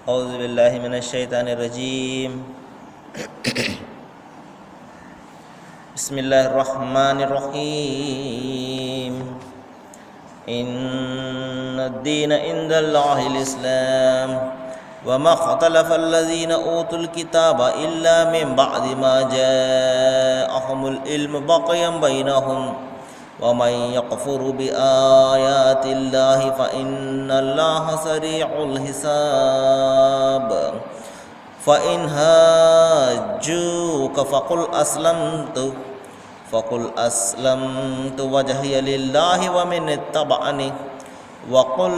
أعوذ بالله من الشيطان الرجيم. بسم الله الرحمن الرحيم. إن الدين عند الله الإسلام وما اختلف الذين أوتوا الكتاب إلا من بعد ما جاءهم العلم بغيا بينهم ومن يكفر بآيات الله فإن الله سريع الحساب. فإن هاجوك فقل أسلمت وجهي لله ومن اتبعني وقل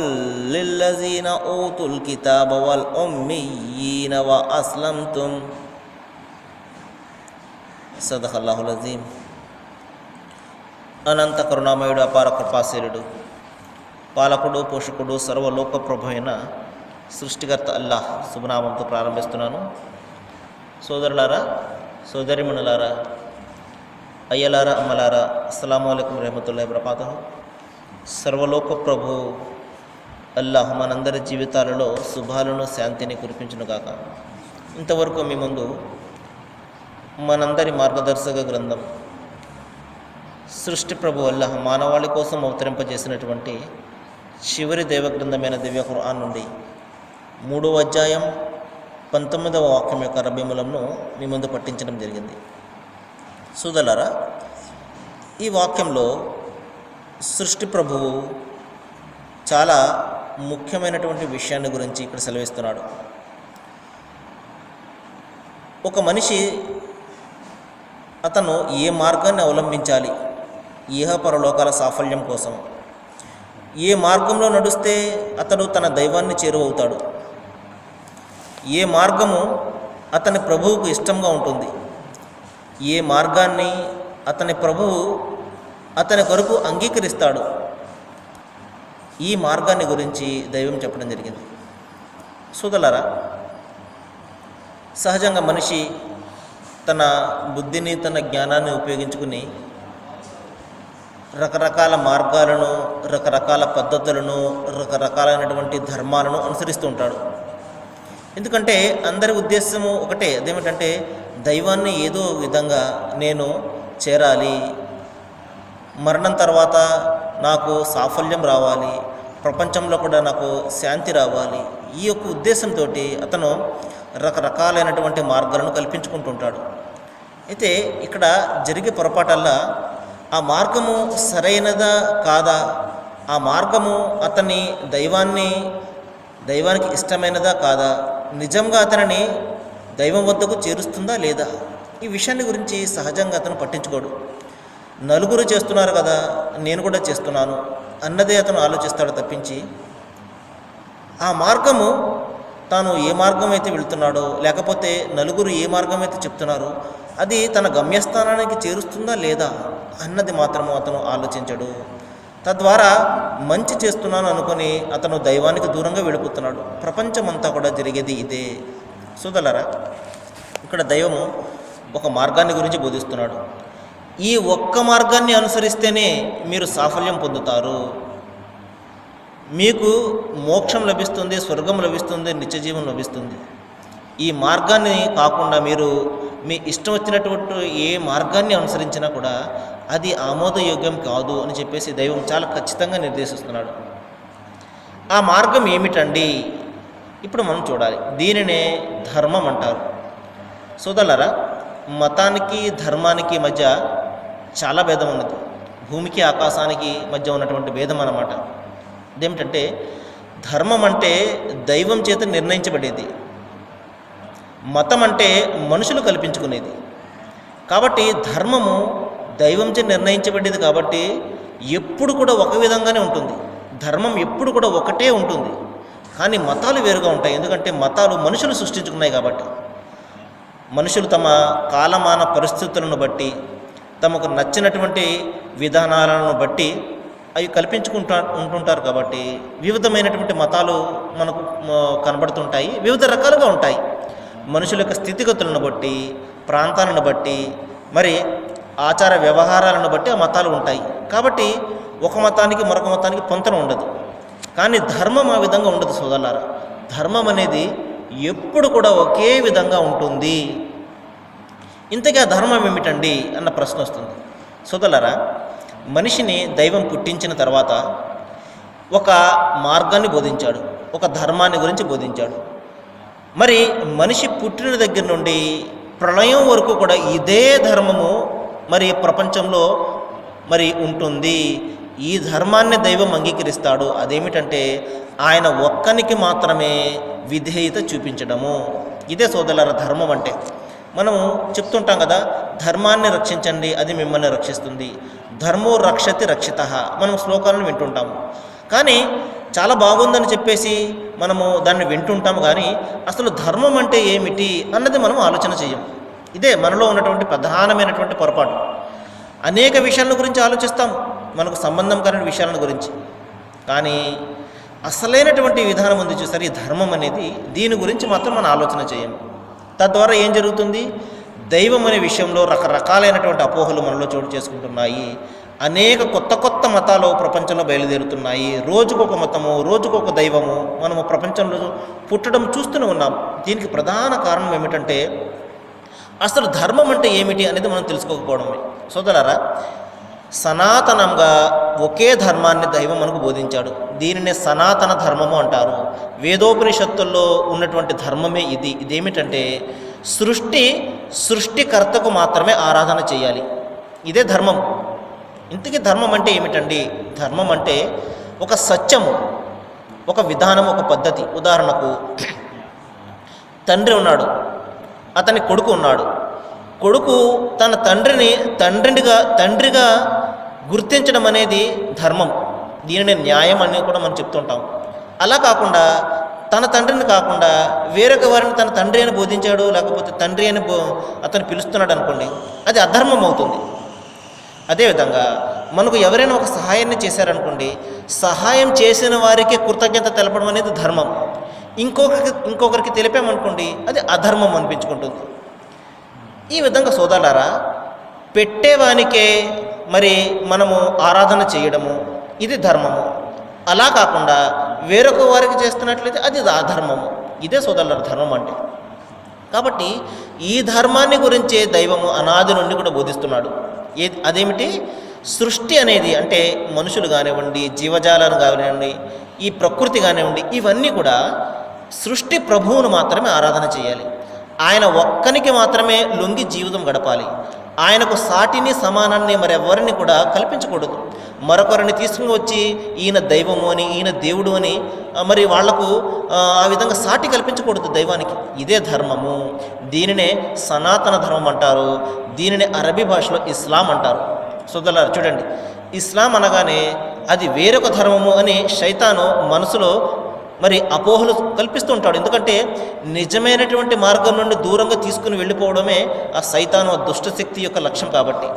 للذين أوتوا الكتاب والأميين وأسلمتم. صدق الله العظيم. అనంత కరుణామయుడు, అపార కృపాశీలుడు, పాలకుడు, పోషకుడు, సర్వలోక ప్రభు అయిన సృష్టికర్త అల్లాహ్ శుభనామంతో ప్రారంభిస్తున్నాను. సోదరులారా, సోదరిమణులారా, అయ్యలారా, అమ్మలారా, అస్సలాము అలైకుం రహమతుల్లాహి వబరకాతుహు. సర్వలోక ప్రభు అల్లాహ్ మనందరి జీవితాలలో శుభాలను, శాంతిని కురిపించునుగాక. ఇంతవరకు మీ ముందు మనందరి మార్గదర్శక గ్రంథం సృష్టి ప్రభు అల్లాహ్ మానవాళి కోసం అవతరింపజేసినటువంటి చివరి దైవగ్రంథమైన దివ్య ఖురాన్ నుండి 3వ అధ్యాయం 19వ వాక్యం యొక్క అరబీ మూలంను మీ ముందు పట్టించడం జరిగింది. సోదరులారా, ఈ వాక్యంలో సృష్టి ప్రభువు చాలా ముఖ్యమైనటువంటి విషయాన్ని గురించి ఇక్కడ సెలవిస్తున్నాడు. ఒక మనిషి అతను ఏ మార్గాన్ని అవలంబించాలి, ఇహపరలోకాల సాఫల్యం కోసం, ఏ మార్గంలో నడుస్తే అతడు తన దైవాన్ని చేరువవుతాడు, ఏ మార్గము అతని ప్రభువుకు ఇష్టంగా ఉంటుంది, ఏ మార్గాన్ని అతని ప్రభువు అతని కొరకు అంగీకరిస్తాడు, ఈ మార్గాన్ని గురించి దైవం చెప్పడం జరిగింది. సోదరులారా, సహజంగా మనిషి తన బుద్ధిని, తన జ్ఞానాన్ని ఉపయోగించుకుని రకరకాల మార్గాలను, రకరకాల పద్ధతులను, రకరకాలైనటువంటి ధర్మాలను అనుసరిస్తూ ఉంటాడు. ఎందుకంటే అందరి ఉద్దేశము ఒకటే, అదేమిటంటే దైవాన్ని ఏదో విధంగా నేను చేరాలి, మరణం తర్వాత నాకు సాఫల్యం రావాలి, ప్రపంచంలో కూడా నాకు శాంతి రావాలి, ఈ యొక్క ఉద్దేశంతో అతను రకరకాలైనటువంటి మార్గాలను కల్పించుకుంటుంటాడు. అయితే ఇక్కడ జరిగే పొరపాటల్లా ఆ మార్గము సరైనదా కాదా, ఆ మార్గము అతని దైవానికి ఇష్టమైనదా కాదా, నిజంగా అతనిని దైవం వద్దకు చేరుస్తుందా లేదా, ఈ విషయాన్ని గురించి సహజంగా అతను పట్టించుకోడు. నలుగురు చేస్తున్నారు కదా, నేను కూడా చేస్తున్నాను అన్నదే అతను ఆలోచిస్తాడు తప్పించి ఆ మార్గము తాను ఏ మార్గం అయితే వెళుతున్నాడో, లేకపోతే నలుగురు ఏ మార్గం అయితే చెప్తున్నారో అది తన గమ్యస్థానానికి చేరుస్తుందా లేదా అన్నది మాత్రము అతను ఆలోచించడు. తద్వారా మంచి చేస్తున్నాను అనుకుని అతను దైవానికి దూరంగా వెళ్ళిపోతున్నాడు. ప్రపంచమంతా కూడా జరిగేది ఇదే. సోదరులారా, ఇక్కడ దైవము ఒక మార్గాన్ని గురించి బోధిస్తున్నాడు. ఈ ఒక్క మార్గాన్ని అనుసరిస్తేనే మీరు సాఫల్యం పొందుతారు, మీకు మోక్షం లభిస్తుంది, స్వర్గం లభిస్తుంది, నిత్యజీవం లభిస్తుంది. ఈ మార్గాన్ని కాకుండా మీరు మీ ఇష్టం వచ్చినటువంటి ఏ మార్గాన్ని అనుసరించినా కూడా అది ఆమోదయోగ్యం కాదు అని చెప్పేసి దైవం చాలా ఖచ్చితంగా నిర్దేశిస్తున్నాడు. ఆ మార్గం ఏమిటండి? ఇప్పుడు మనం చూడాలి. దీనినే ధర్మం అంటారు. సోదరులారా, మతానికి ధర్మానికి మధ్య చాలా భేదం ఉన్నది. భూమికి ఆకాశానికి మధ్య ఉన్నటువంటి భేదం అన్నమాట. అదేమిటంటే ధర్మం అంటే దైవం చేత నిర్ణయించబడేది, మతం అంటే మనుషులు కల్పించుకునేది. కాబట్టి ధర్మము దైవంచే నిర్ణయించబడేది కాబట్టి ఎప్పుడు కూడా ఒక విధంగానే ఉంటుంది. ధర్మం ఎప్పుడు కూడా ఒకటే ఉంటుంది. కానీ మతాలు వేరుగా ఉంటాయి. ఎందుకంటే మతాలు మనుషులు సృష్టించుకున్నాయి కాబట్టి మనుషులు తమ కాలమాన పరిస్థితులను బట్టి, తమకు నచ్చినటువంటి విధానాలను బట్టి అవి ఉంటుంటారు. కాబట్టి వివిధమైనటువంటి మతాలు మనకు కనబడుతుంటాయి, వివిధ రకాలుగా ఉంటాయి. మనుషుల యొక్క స్థితిగతులను బట్టి, ప్రాంతాలను బట్టి, మరి ఆచార వ్యవహారాలను బట్టి ఆ మతాలు ఉంటాయి. కాబట్టి ఒక మతానికి మరొక మతానికి పొంతన ఉండదు. కానీ ధర్మం ఆ విధంగా ఉండదు సోదరులారా. ధర్మం అనేది ఎప్పుడు కూడా ఒకే విధంగా ఉంటుంది. ఇంతకీ ఆ ధర్మం ఏమిటండి అన్న ప్రశ్న వస్తుంది. సోదరులారా, మనిషిని దైవం పుట్టించిన తర్వాత ఒక మార్గాన్ని బోధించాడు, ఒక ధర్మాన్ని గురించి బోధించాడు. మరి మనిషి పుట్టిన దగ్గర నుండి ప్రళయం వరకు కూడా ఇదే ధర్మము మరి ప్రపంచంలో మరి ఉంటుంది. ఈ ధర్మాన్ని దైవం అంగీకరిస్తాడు. అదేమిటంటే ఆయన ఒక్కనికి మాత్రమే విధేయత చూపించడము. ఇదే సోదరులారా ధర్మం అంటే. మనం చెప్తుంటాం కదా, ధర్మాన్ని రక్షించండి, అది మిమ్మల్ని రక్షిస్తుంది. ధర్మో రక్షతి రక్షితః మనం శ్లోకాలను వింటుంటాము. కానీ చాలా బాగుందని చెప్పేసి మనము దాన్ని వింటుంటాము, కానీ అసలు ధర్మం అంటే ఏమిటి అన్నది మనం ఆలోచన చేయం. ఇదే మనలో ఉన్నటువంటి ప్రధానమైనటువంటి పొరపాటు. అనేక విషయాల గురించి ఆలోచిస్తాము, మనకు సంబంధం కాని విషయాల గురించి, కానీ అసలైనటువంటి విధానం ఉంది చూసారు, ఈ ధర్మం అనేది, దీని గురించి మాత్రం మనం ఆలోచన చేయము. తద్వారా ఏం జరుగుతుంది? దైవం అనే విషయంలో రకరకాలైనటువంటి అపోహలు మనలో చోటు చేసుకుంటున్నాయి. అనేక కొత్త కొత్త మతాలు ప్రపంచంలో బయలుదేరుతున్నాయి. రోజుకొక మతము, రోజుకొక దైవము మనము ప్రపంచంలో పుట్టడం చూస్తూనే ఉన్నాం. దీనికి ప్రధాన కారణం ఏమిటంటే అసలు ధర్మం అంటే ఏమిటి అనేది మనం తెలుసుకోకపోవడమే. సోదరులారా, సనాతనంగా ఒకే ధర్మాన్ని దైవం మనకు బోధించాడు. దీనినే సనాతన ధర్మము అంటారు. వేదోపనిషత్తుల్లో ఉన్నటువంటి ధర్మమే ఇది. ఇదేమిటంటే సృష్టికర్తకు మాత్రమే ఆరాధన చేయాలి. ఇదే ధర్మం. ఇంతకీ ధర్మం అంటే ఏమిటండి? ధర్మం అంటే ఒక సత్యము, ఒక విధానం, ఒక పద్ధతి. ఉదాహరణకు తండ్రి ఉన్నాడు, అతని కొడుకు ఉన్నాడు. కొడుకు తన తండ్రిగా గుర్తించడం అనేది ధర్మం. దీనిని న్యాయం అని కూడా మనం చెప్తుంటాం. అలా కాకుండా తన తండ్రిని కాకుండా వేరొక వారిని తన తండ్రి అని బోధించాడు, లేకపోతే తండ్రి అని అతను పిలుస్తున్నాడు అనుకోండి, అది అధర్మం అవుతుంది. అదేవిధంగా మనకు ఎవరైనా ఒక సహాయాన్ని చేశారనుకోండి, సహాయం చేసిన వారికి కృతజ్ఞత తెలపడం అనేది ధర్మం. ఇంకొకరికి తెలిపామనుకోండి, అది అధర్మం అనిపించుకుంటుంది. ఈ విధంగా సోదరులారా, పెట్టేవానికే మరి మనము ఆరాధన చేయడము ఇది ధర్మము. అలా కాకుండా వేరొక వారికి చేస్తున్నట్లయితే అది అధర్మము. ఇదే సోదరులారా ధర్మం అంటే. కాబట్టి ఈ ధర్మాన్ని గురించే దైవము అనాది నుండి కూడా బోధిస్తున్నాడు. అదేమిటి? సృష్టి అనేది అంటే మనుషులు కానివ్వండి, జీవజాలను కానివ్వండి, ఈ ప్రకృతి కానివ్వండి, ఇవన్నీ కూడా సృష్టి ప్రభువును మాత్రమే ఆరాధన చేయాలి. ఆయన ఒక్కనికి మాత్రమే లొంగి జీవితం గడపాలి. ఆయనకు సాటిని సమానాన్ని మరెవరిని కూడా కల్పించకూడదు. మరొకరిని తీసుకుని వచ్చి ఈయన దైవము అని, ఈయన దేవుడు అని మరి వాళ్లకు ఆ విధంగా సాటి కల్పించకూడదు దైవానికి. ఇదే ధర్మము. దీనినే సనాతన ధర్మం అంటారు. దీనిని అరబీ భాషలో ఇస్లాం అంటారు. సోదరులారా చూడండి, ఇస్లాం అనగానే అది వేరొక ధర్మము అని శైతాను మనసులో మరి అపోహలు కల్పిస్తూ ఉంటాడు. ఎందుకంటే నిజమైనటువంటి మార్గం నుండి దూరంగా తీసుకుని వెళ్ళిపోవడమే ఆ సైతాను, ఆ దుష్టశక్తి యొక్క లక్ష్యం. కాబట్టి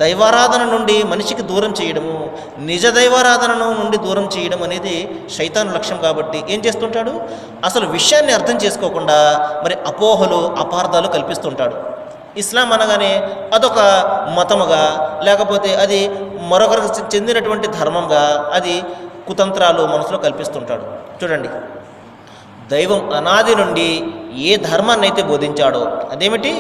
దైవారాధన నుండి మనిషికి దూరం చేయడము, నిజ దైవారాధన నుండి దూరం చేయడం అనేది శైతాను లక్ష్యం. కాబట్టి ఏం చేస్తుంటాడు? అసలు విషయాన్ని అర్థం చేసుకోకుండా మరి అపోహలు, అపార్థాలు కల్పిస్తుంటాడు. ఇస్లాం అనగానే అదొక మతముగా, లేకపోతే అది మరొకరికి చెందినటువంటి ధర్మంగా, అది కుతంత్రాలు మనసులో కల్పిస్తుంటాడు. చూడండి, దైవం అనాది నుండి ఏ ధర్మాన్ని అయితే బోధించాడో అదేమిటి?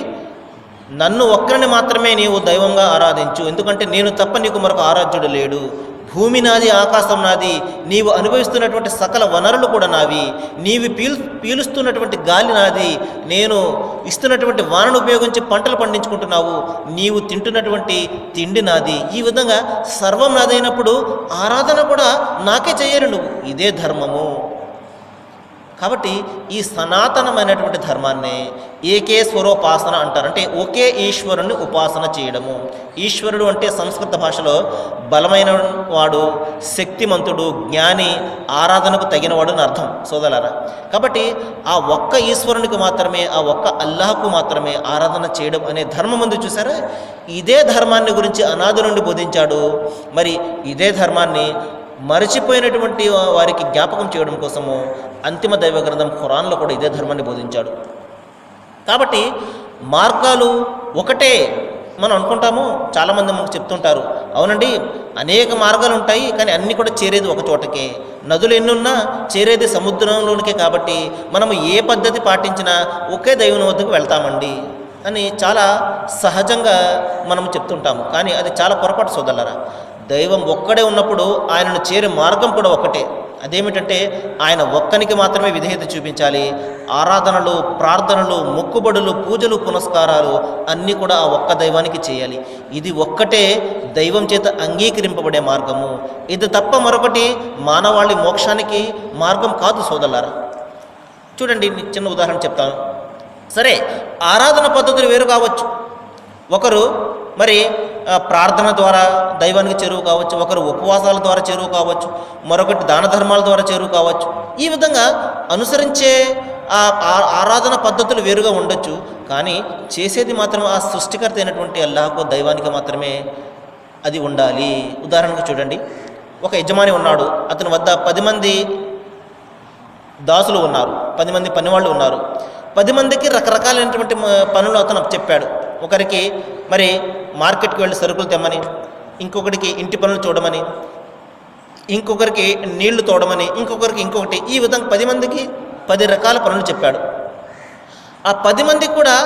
నన్ను ఒక్కరిని మాత్రమే నీవు దైవంగా ఆరాధించు, ఎందుకంటే నేను తప్ప నీకు మరొక ఆరాధ్యుడు లేడు. భూమి నాది, ఆకాశం నాది, నీవు అనుభవిస్తున్నటువంటి సకల వనరులు కూడా నావి, నీవు పీలుస్తున్నటువంటి గాలి నాది, నేను ఇస్తున్నటువంటి వానను ఉపయోగించి పంటలు పండించుకుంటున్నావు, నీవు తింటున్నటువంటి తిండి నాది. ఈ విధంగా సర్వం నాదైనప్పుడు ఆరాధన కూడా నాకే చేయాలి నువ్వు. ఇదే ధర్మము. కాబట్టి ఈ సనాతనమైనటువంటి ధర్మాన్ని ఏకేశ్వరోపాసన అంటారు. అంటే ఒకే ఈశ్వరుని ఉపాసన చేయడము. ఈశ్వరుడు అంటే సంస్కృత భాషలో బలమైన వాడు, శక్తిమంతుడు, జ్ఞాని, ఆరాధనకు తగినవాడు అని అర్థం సోదరులారా. కాబట్టి ఆ ఒక్క ఈశ్వరునికి మాత్రమే, ఆ ఒక్క అల్లాహకు మాత్రమే ఆరాధన చేయడం అనే ధర్మం ఉంది చూసారా. ఇదే ధర్మాన్ని గురించి అనాది నుండి బోధించాడు. మరి ఇదే ధర్మాన్ని మరచిపోయినటువంటి వారికి జ్ఞాపకం చేయడం కోసము అంతిమ దైవ గ్రంథం ఖురాన్లో కూడా ఇదే ధర్మాన్ని బోధించాడు. కాబట్టి మార్గాలు ఒకటే, మనం అనుకుంటాము, చాలామంది మనకు చెప్తుంటారు, అవునండి అనేక మార్గాలు ఉంటాయి కానీ అన్నీ కూడా చేరేది ఒక చోటకే, నదులు ఎన్నున్నా చేరేది సముద్రంలోనికే, కాబట్టి మనము ఏ పద్ధతి పాటించినా ఒకే దైవం వద్దకు వెళ్తామండి అని చాలా సహజంగా మనం చెప్తుంటాము. కానీ అది చాలా పొరపాటు సోదరులారా. దైవం ఒక్కడే ఉన్నప్పుడు ఆయనను చేరే మార్గం కూడా ఒక్కటే. అదేమిటంటే ఆయన ఒక్కనికి మాత్రమే విధేయత చూపించాలి. ఆరాధనలు, ప్రార్థనలు, మొక్కుబడులు, పూజలు, పునస్కారాలు అన్నీ కూడా ఆ ఒక్క దైవానికి చేయాలి. ఇది ఒక్కటే దైవం చేత అంగీకరింపబడే మార్గము. ఇది తప్ప మరొకటి మానవాళి మోక్షానికి మార్గం కాదు సోదరులారా. చూడండి, చిన్న ఉదాహరణ చెప్తాను. సరే, ఆరాధన పద్ధతులు వేరు కావచ్చు. ఒకరు మరి ప్రార్థన ద్వారా దైవానికి చేరువు కావచ్చు, ఒకరు ఉపవాసాల ద్వారా చేరువు కావచ్చు, మరొకటి దాన ధర్మాల ద్వారా చేరువు కావచ్చు. ఈ విధంగా అనుసరించే ఆరాధన పద్ధతులు వేరుగా ఉండొచ్చు, కానీ చేసేది మాత్రం ఆ సృష్టికర్త అయినటువంటి అల్లాహకు, దైవానికి మాత్రమే అది ఉండాలి. ఉదాహరణకు చూడండి, ఒక యజమాని ఉన్నాడు, అతని వద్ద 10 మంది దాసులు ఉన్నారు, 10 మంది పనివాళ్ళు ఉన్నారు. 10 మందికి రకరకాలైనటువంటి పనులు అతను చెప్పాడు. ఒకరికి మరి మార్కెట్కి వెళ్ళి సరుకులు తెమ్మని, ఇంకొకరికి ఇంటి పనులు చూడమని, ఇంకొకరికి నీళ్లు తోడమని, ఇంకొకరికి ఇంకొకటి, ఈ విధంగా 10 మందికి 10 రకాల పనులు చెప్పాడు. ఆ 10 మందికి కూడా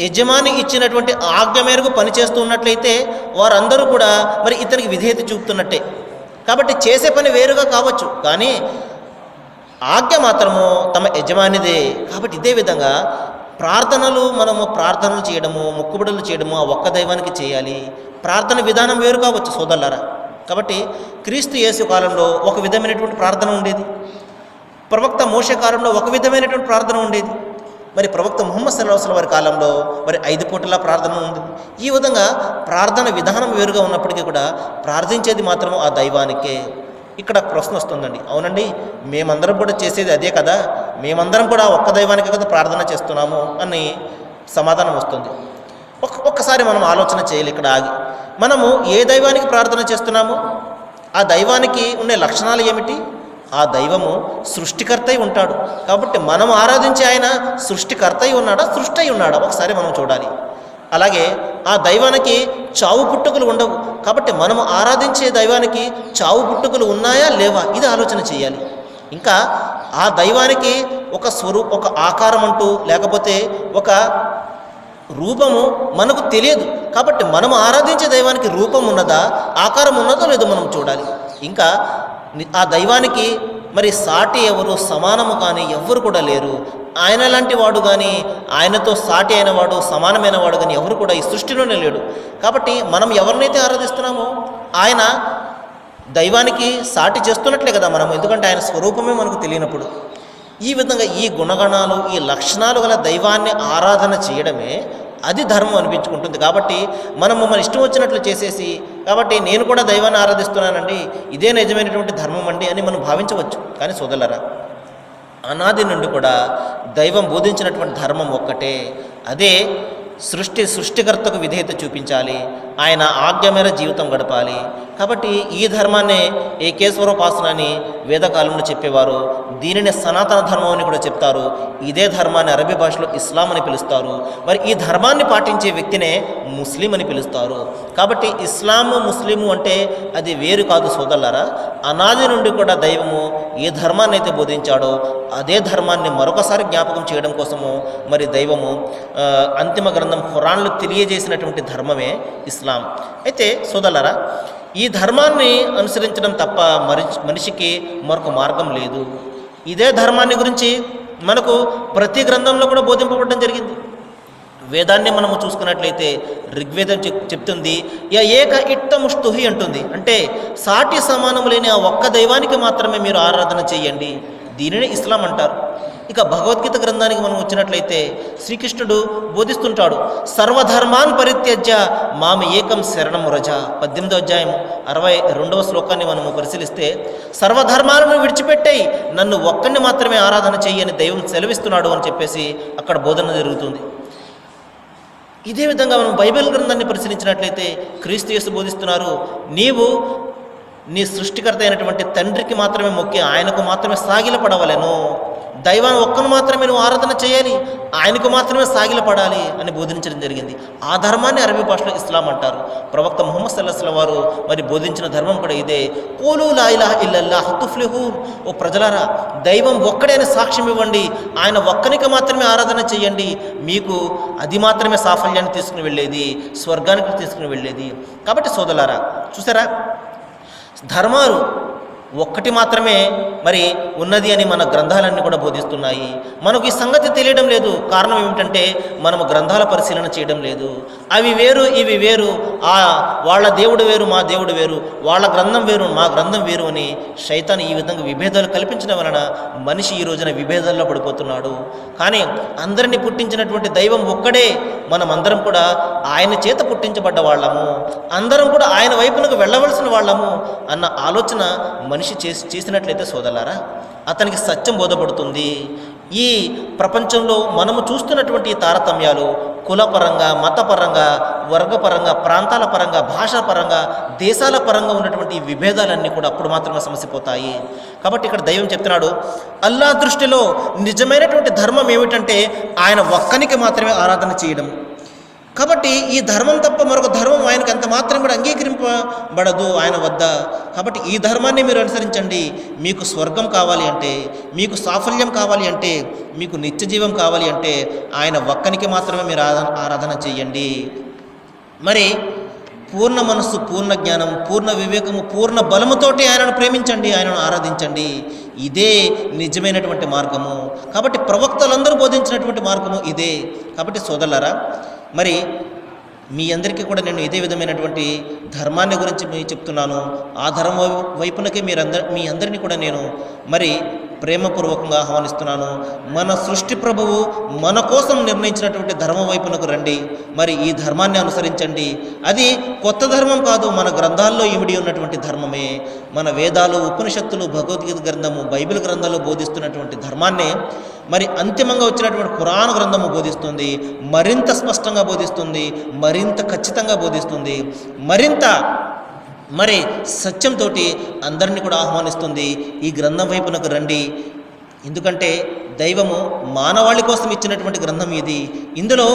యజమాని ఇచ్చినటువంటి ఆజ్ఞ మేరకు పనిచేస్తూ ఉన్నట్లయితే వారందరూ కూడా మరి ఇతనికి విధేయత చూపుతున్నట్టే. కాబట్టి చేసే పని వేరుగా కావచ్చు, కానీ ఆజ్ఞ మాత్రము తమ యజమానిదే. కాబట్టి ఇదే విధంగా మనము ప్రార్థనలు చేయడము, మొక్కుబడులు చేయడము ఆ ఒక్క దైవానికి చేయాలి. ప్రార్థన విధానం వేరు కావచ్చు సోదరులారా. కాబట్టి క్రీస్తు యేసు కాలంలో ఒక విధమైనటువంటి ప్రార్థన ఉండేది, ప్రవక్త మోషే కాలంలో ఒక విధమైనటువంటి ప్రార్థన ఉండేది, మరి ప్రవక్త ముహమ్మద్ సల్లల్లాహు అలైహి వసల్లం వారి కాలంలో మరి 5 పూటల ప్రార్థన ఉంది. ఈ విధంగా ప్రార్థన విధానం వేరుగా ఉన్నప్పటికీ కూడా ప్రార్థించేది మాత్రం ఆ దైవానికే. ఇక్కడ ప్రశ్న వస్తుందండి, అవునండి మేమందరం కూడా చేసేది అదే కదా, మేమందరం కూడా ఒక్క దైవానికి కదా ప్రార్థన చేస్తున్నాము అని సమాధానం వస్తుంది. ఒక్కసారి మనం ఆలోచన చేయాలి. ఇక్కడ ఆగి మనము ఏ దైవానికి ప్రార్థన చేస్తున్నాము, ఆ దైవానికి ఉండే లక్షణాలు ఏమిటి? ఆ దైవము సృష్టికర్త అయి ఉంటాడు. కాబట్టి మనం ఆరాధించే ఆయన సృష్టికర్త అయి ఉన్నాడా, సృష్టి అయి ఉన్నాడా? ఒకసారి మనం చూడాలి. అలాగే ఆ దైవానికి చావు పుట్టుకలు ఉండవు. కాబట్టి మనము ఆరాధించే దైవానికి చావు పుట్టుకలు ఉన్నాయా లేవా, ఇది ఆలోచన చేయాలి. ఇంకా ఆ దైవానికి ఒక ఆకారం అంటూ లేకపోతే ఒక రూపము మనకు తెలియదు. కాబట్టి మనం ఆరాధించే దైవానికి రూపం ఉన్నదా, ఆకారం ఉన్నదో లేదో మనం చూడాలి. ఇంకా ఆ దైవానికి మరి సాటి ఎవరు, సమానము కానీ ఎవ్వరు కూడా లేరు. ఆయన లాంటి వాడు కానీ, ఆయనతో సాటి అయిన వాడు, సమానమైన వాడు కానీ ఎవరు కూడా ఈ సృష్టిలోనే లేడు. కాబట్టి మనం ఎవరినైతే ఆరాధిస్తున్నామో ఆయన దైవానికి సాటి చేస్తున్నట్లే కదా మనము, ఎందుకంటే ఆయన స్వరూపమే మనకు తెలియనప్పుడు. ఈ విధంగా ఈ గుణగణాలు, ఈ లక్షణాలు గల దైవాన్ని ఆరాధన చేయడమే అది ధర్మం అనిపించుకుంటుంది. కాబట్టి మనము మన ఇష్టం వచ్చినట్లు చేసేసి, కాబట్టి నేను కూడా దైవాన్ని ఆరాధిస్తున్నానండి, ఇదే నిజమైనటువంటి ధర్మం అండి అని మనం భావించవచ్చు. కానీ సోదరులారా, అనాది నుండి కూడా దైవం బోధించినటువంటి ధర్మం ఒక్కటే. అదే సృష్టికర్తకు విధేయత చూపించాలి, ఆయన ఆజ్ఞ మేర జీవితం గడపాలి. కాబట్టి ఈ ధర్మాన్నే ఏకేశ్వరోపాసన అని వేదకాలంలో చెప్పేవారు. దీనిని సనాతన ధర్మం అని కూడా చెప్తారు. ఇదే ధర్మాన్ని అరబీ భాషలో ఇస్లాం అని పిలుస్తారు. మరి ఈ ధర్మాన్ని పాటించే వ్యక్తినే ముస్లిం అని పిలుస్తారు. కాబట్టి ఇస్లాము, ముస్లిము అంటే అది వేరు కాదు సోదరులారా. అనాది నుండి కూడా దైవము ఏ ధర్మాన్ని అయితే బోధించాడో అదే ధర్మాన్ని మరొకసారి జ్ఞాపకం చేయడం కోసము మరి దైవము అంతిమ గ్రంథం ఖురాన్లో తెలియజేసినటువంటి ధర్మమే ఇస్లాం. అయితే సోదరులారా, ఈ ధర్మాన్ని అనుసరించడం తప్ప మనిషికి మరొక మార్గం లేదు. ఇదే ధర్మాన్ని గురించి మనకు ప్రతి గ్రంథంలో కూడా బోధింపబడడం జరిగింది. వేదాన్ని మనము చూసుకున్నట్లయితే ఋగ్వేదం చెప్తుంది, ఏక ఇట్టముష్తుహి అంటుంది. అంటే సాటి సమానము లేని ఆ ఒక్క దైవానికి మాత్రమే మీరు ఆరాధన చేయండి. దీనినే ఇస్లాం అంటారు. ఇక భగవద్గీత గ్రంథానికి మనం వచ్చినట్లయితే శ్రీకృష్ణుడు బోధిస్తుంటాడు, సర్వధర్మాన్ పరిత్యజ్య మామ ఏకం శరణం వ్రజ. 18వ అధ్యాయం 62వ శ్లోకాన్ని మనము పరిశీలిస్తే, సర్వధర్మాలను విడిచిపెట్టేయి, నన్ను ఒక్కడిని మాత్రమే ఆరాధన చెయ్యి అని దైవం సెలవిస్తున్నాడు అని చెప్పేసి అక్కడ బోధన జరుగుతుంది. ఇదే విధంగా మనం బైబిల్ గ్రంథాన్ని పరిశీలించినట్లయితే క్రీస్తు యేసు బోధిస్తున్నారు, నీవు నీ సృష్టికర్త అయినటువంటి తండ్రికి మాత్రమే మొక్కి ఆయనకు మాత్రమే సాగిలపడవలెను. దైవాన్ని ఒక్కను మాత్రమే నువ్వు ఆరాధన చేయాలి, ఆయనకు మాత్రమే సాగిలపడాలి అని బోధించడం జరిగింది. ఆ ధర్మాన్ని అరబీ భాషలో ఇస్లాం అంటారు. ప్రవక్త ముహమ్మద్ సల్లల్లాహు అలైహి వసల్లం వారు మరి బోధించిన ధర్మం కూడా ఇదే. ఖూలు లా ఇలాహ ఇల్లల్లాహ్ తుఫ్లిహూన్. ఓ ప్రజలారా, దైవం ఒక్కడే అని సాక్ష్యం ఇవ్వండి, ఆయన ఒక్కనికి మాత్రమే ఆరాధన చేయండి, మీకు అది మాత్రమే సాఫల్యాన్ని తీసుకుని వెళ్ళేది, స్వర్గానికి తీసుకుని వెళ్ళేది. కాబట్టి సోదరులారా, చూసారా, ధర్మాలు ఒక్కటి మాత్రమే మరి ఉన్నది అని మన గ్రంథాలన్నీ కూడా బోధిస్తున్నాయి. మనకు ఈ సంగతి తెలియడం లేదు. కారణం ఏమిటంటే మనము గ్రంథాల పరిశీలన చేయడం లేదు. అవి వేరు, ఇవి వేరు, వాళ్ళ దేవుడు వేరు, మా దేవుడు వేరు, వాళ్ళ గ్రంథం వేరు, మా గ్రంథం వేరు అని శైతాన్ ఈ విధంగా విభేదాలు కల్పించడం వలన మనిషి ఈ రోజున విభేదాల్లో పడిపోతున్నాడు. కానీ అందరినీ పుట్టించినటువంటి దైవం ఒక్కడే, మనం అందరం కూడా ఆయన చేత పుట్టించబడ్డ వాళ్ళము, అందరం కూడా ఆయన వైపునకు వెళ్ళవలసిన వాళ్ళము అన్న ఆలోచన మనిషి చేసినట్లయితే సోదరులారా, అతనికి సత్యం బోధపడుతుంది. ఈ ప్రపంచంలో మనము చూస్తున్నటువంటి తారతమ్యాలు కులపరంగా, మతపరంగా, వర్గపరంగా, ప్రాంతాల పరంగా, భాషా పరంగా, దేశాల పరంగా ఉన్నటువంటి ఈ విభేదాలన్నీ కూడా అప్పుడు మాత్రమే సమసిపోతాయి. కాబట్టి ఇక్కడ దైవం చెప్తున్నాడు, అల్లాహ్ దృష్టిలో నిజమైనటువంటి ధర్మం ఏమిటంటే ఆయన ఒక్కనికి మాత్రమే ఆరాధన చేయడం. కాబట్టి ఈ ధర్మం తప్ప మరొక ధర్మం ఆయనకు అంత మాత్రం కూడా అంగీకరింపబడదు ఆయన వద్ద. కాబట్టి ఈ ధర్మాన్ని మీరు అనుసరించండి. మీకు స్వర్గం కావాలి అంటే, మీకు సాఫల్యం కావాలి అంటే, మీకు నిత్యజీవం కావాలి అంటే ఆయన ఒక్కనికి మాత్రమే మీరు ఆరాధన చేయండి. మరి పూర్ణ మనస్సు, పూర్ణ జ్ఞానం, పూర్ణ వివేకము, పూర్ణ బలముతోటి ఆయనను ప్రేమించండి, ఆయనను ఆరాధించండి. ఇదే నిజమైనటువంటి మార్గము. కాబట్టి ప్రవక్తలందరూ బోధించినటువంటి మార్గము ఇదే. కాబట్టి సోదరులారా, మరి మీ అందరికీ కూడా నేను ఇదే విధమైనటువంటి ధర్మాన్ని గురించి మీకు చెప్తున్నాను. ఆ ధర్మ వైపునకే మీ అందరినీ కూడా నేను మరి ప్రేమపూర్వకంగా ఆహ్వానిస్తున్నాను. మన సృష్టి ప్రభువు మన కోసం నిర్ణయించినటువంటి ధర్మం వైపునకు రండి. మరి ఈ ధర్మాన్ని అనుసరించండి. అది కొత్త ధర్మం కాదు, మన గ్రంథాల్లో ఇమిడి ఉన్నటువంటి ధర్మమే. మన వేదాలు, ఉపనిషత్తులు, భగవద్గీత గ్రంథము, బైబిల్ గ్రంథాలు బోధిస్తున్నటువంటి ధర్మాన్నే మరి అంతిమంగా వచ్చినటువంటి ఖురాన్ గ్రంథము బోధిస్తుంది. మరింత స్పష్టంగా బోధిస్తుంది, మరింత ఖచ్చితంగా బోధిస్తుంది, మరింత మరి సత్యంతో అందరినీ కూడా ఆహ్వానిస్తుంది. ఈ గ్రంథం వైపునకు రండి. ఎందుకంటే దైవము మానవాళి కోసం ఇచ్చినటువంటి గ్రంథం ఇది. ఇందులో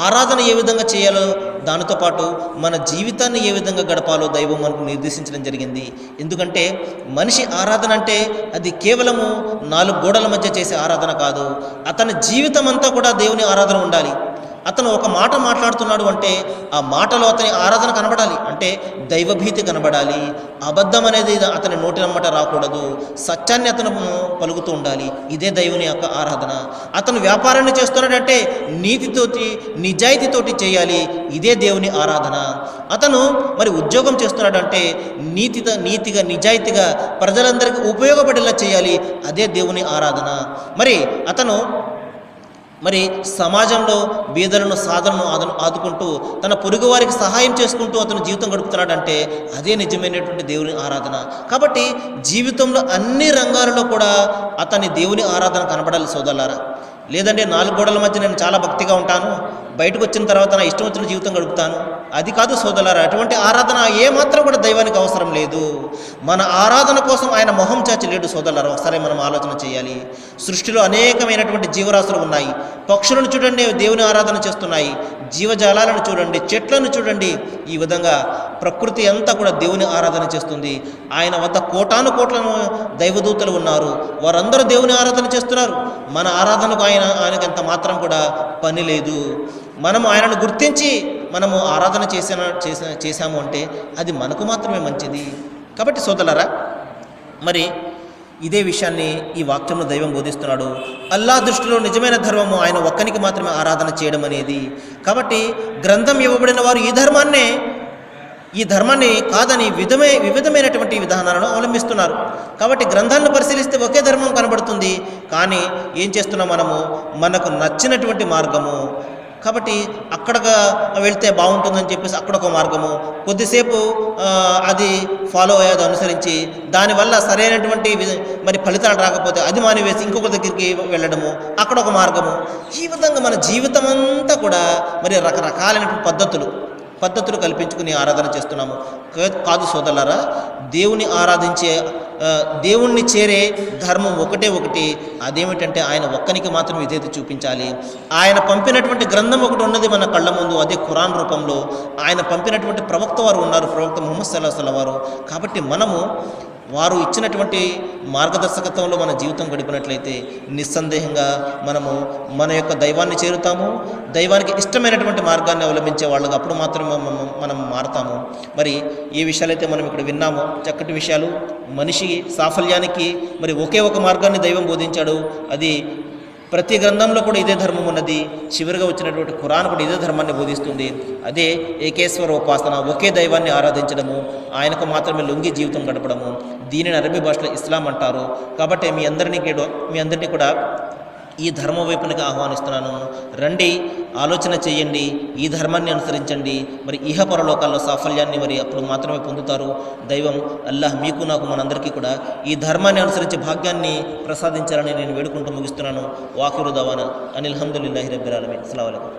ఆరాధన ఏ విధంగా చేయాలో, దానితో పాటు మన జీవితాన్ని ఏ విధంగా గడపాలో దైవం మనకు నిర్దేశించడం జరిగింది. ఎందుకంటే మనిషి ఆరాధన అంటే అది కేవలము 4 గోడల మధ్య చేసే ఆరాధన కాదు. అతని జీవితం అంతా కూడా దేవుని ఆరాధన ఉండాలి. అతను ఒక మాట మాట్లాడుతున్నాడు అంటే ఆ మాటలో అతని ఆరాధన కనబడాలి, అంటే దైవభీతి కనబడాలి. అబద్ధం అనేది అతని నోటినమ్మట రాకూడదు. సత్యాన్ని అతను పలుకుతూ ఉండాలి. ఇదే దైవుని యొక్క ఆరాధన. అతను వ్యాపారాన్ని చేస్తున్నాడంటే నీతితోటి, నిజాయితీతోటి చేయాలి. ఇదే దేవుని ఆరాధన. అతను మరి ఉద్యోగం చేస్తున్నాడంటే నీతిగా, నిజాయితీగా ప్రజలందరికీ ఉపయోగపడేలా చేయాలి. అదే దేవుని ఆరాధన. మరి అతను మరి సమాజంలో బీదలను, సాధనను ఆదుకుంటూ తన పొరుగు వారికి సహాయం చేసుకుంటూ అతను జీవితం గడుపుతున్నాడంటే అదే నిజమైనటువంటి దేవుని ఆరాధన. కాబట్టి జీవితంలో అన్ని రంగాలలో కూడా అతని దేవుని ఆరాధన కనబడాలి సోదరులారా. లేదంటే 4 గోడల మధ్య నేను చాలా భక్తిగా ఉంటాను, బయటకు వచ్చిన తర్వాత నా ఇష్టం వచ్చిన జీవితం గడుపుతాను, అది కాదు సోదరులారా. అటువంటి ఆరాధన ఏమాత్రం కూడా దైవానికి అవసరం లేదు. మన ఆరాధన కోసం ఆయన మొహం చాచి లేడు సోదరులారా. ఒకసారి మనం ఆలోచన చేయాలి. సృష్టిలో అనేకమైనటువంటి జీవరాశులు ఉన్నాయి. పక్షులను చూడండి, దేవుని ఆరాధన చేస్తున్నాయి. జీవజాలాలను చూడండి, చెట్లను చూడండి. ఈ విధంగా ప్రకృతి అంతా కూడా దేవుని ఆరాధన చేస్తుంది. ఆయన వద్ద కోటాను కోట్లను దైవదూతలు ఉన్నారు. వారందరూ దేవుని ఆరాధన చేస్తున్నారు. మన ఆరాధనకు ఆయనకి ఎంత మాత్రం కూడా పని లేదు. మనము ఆయనను గుర్తించి మనము ఆరాధన చేశాము అంటే అది మనకు మాత్రమే మంచిది. కాబట్టి సోదరులారా, మరి ఇదే విషయాన్ని ఈ వాక్యంలో దైవం బోధిస్తున్నాడు. అల్లాహ్ దృష్టిలో నిజమైన ధర్మము ఆయన ఒక్కనికి మాత్రమే ఆరాధన చేయడం అనేది. కాబట్టి గ్రంథం ఇవ్వబడిన వారు ఈ ధర్మాన్ని కాదని వివిధమైనటువంటి విధానాలను అవలంబిస్తున్నారు. కాబట్టి గ్రంథాలను పరిశీలిస్తే ఒకే ధర్మం కనబడుతుంది. కానీ ఏం చేస్తున్నాం మనకు నచ్చినటువంటి మార్గము. కాబట్టి అక్కడగా వెళ్తే బాగుంటుందని చెప్పేసి అక్కడ ఒక మార్గము, కొద్దిసేపు అది ఫాలో అయ్యేది అనుసరించి దానివల్ల సరైనటువంటి మరి ఫలితాలు రాకపోతే అది మానివేసి ఇంకొక దగ్గరికి వెళ్ళడము, అక్కడ ఒక మార్గము. ఈ విధంగా మన జీవితం అంతా కూడా మరి రకరకాలైనటువంటి పద్ధతులు కల్పించుకుని ఆరాధన చేస్తున్నాము. కాదు సోదరులారా, దేవుని ఆరాధించే దేవుణ్ణి చేరే ధర్మం ఒకటి, అదేమిటంటే ఆయన ఒక్కనికి మాత్రం విధేయత చూపించాలి. ఆయన పంపినటువంటి గ్రంథం ఒకటి ఉన్నది మన కళ్ళ ముందు, అదే ఖురాన్ రూపంలో. ఆయన పంపినటువంటి ప్రవక్త వారు ఉన్నారు, ప్రవక్త ముహమ్మద్ సల్లల్లాహు అలైహి వసల్లం వారు. కాబట్టి మనము వారు ఇచ్చినటువంటి మార్గదర్శకత్వంలో మన జీవితం గడిపినట్లయితే నిస్సందేహంగా మనము మన యొక్క దైవాన్ని చేరుతాము, దైవానికి ఇష్టమైనటువంటి మార్గాన్ని అవలంబించే వాళ్ళగా అప్పుడు మాత్రమే మనం మారుతాము. మరి ఏ విషయాలైతే మనం ఇక్కడ విన్నామో చక్కటి విషయాలు, మనిషి సాఫల్యానికి మరి ఒకే ఒక మార్గాన్ని దైవం బోధించాడు. అది ప్రతి గ్రంథంలో కూడా ఇదే ధర్మం ఉన్నది. చివరిగా వచ్చినటువంటి ఖురాన్ కూడా ఇదే ధర్మాన్ని బోధిస్తుంది. అదే ఏకేశ్వర ఉపాసన, ఒకే దైవాన్ని ఆరాధించడము, ఆయనకు మాత్రమే లొంగి జీవితం గడపడము. దీనిని అరబీ భాషలో ఇస్లాం అంటారు. కాబట్టి మీ అందరినీ కూడా ఈ ధర్మం వైపునకి ఆహ్వానిస్తున్నాను. రండి, ఆలోచన చేయండి, ఈ ధర్మాన్ని అనుసరించండి. మరి ఇహ పరలోకాల్లో సాఫల్యాన్ని మరి అప్పుడు మాత్రమే పొందుతారు. దైవం అల్లాహ్ మీకు నాకు మనందరికీ కూడా ఈ ధర్మాన్ని అనుసరించే భాగ్యాన్ని ప్రసాదించాలని నేను వేడుకుంటూ ముగిస్తున్నాను. వాఖిరు దవానా అనిల్ హమ్దులిల్లాహి రబ్బిల్ ఆలమీన్. అస్సలాము అలైకుం.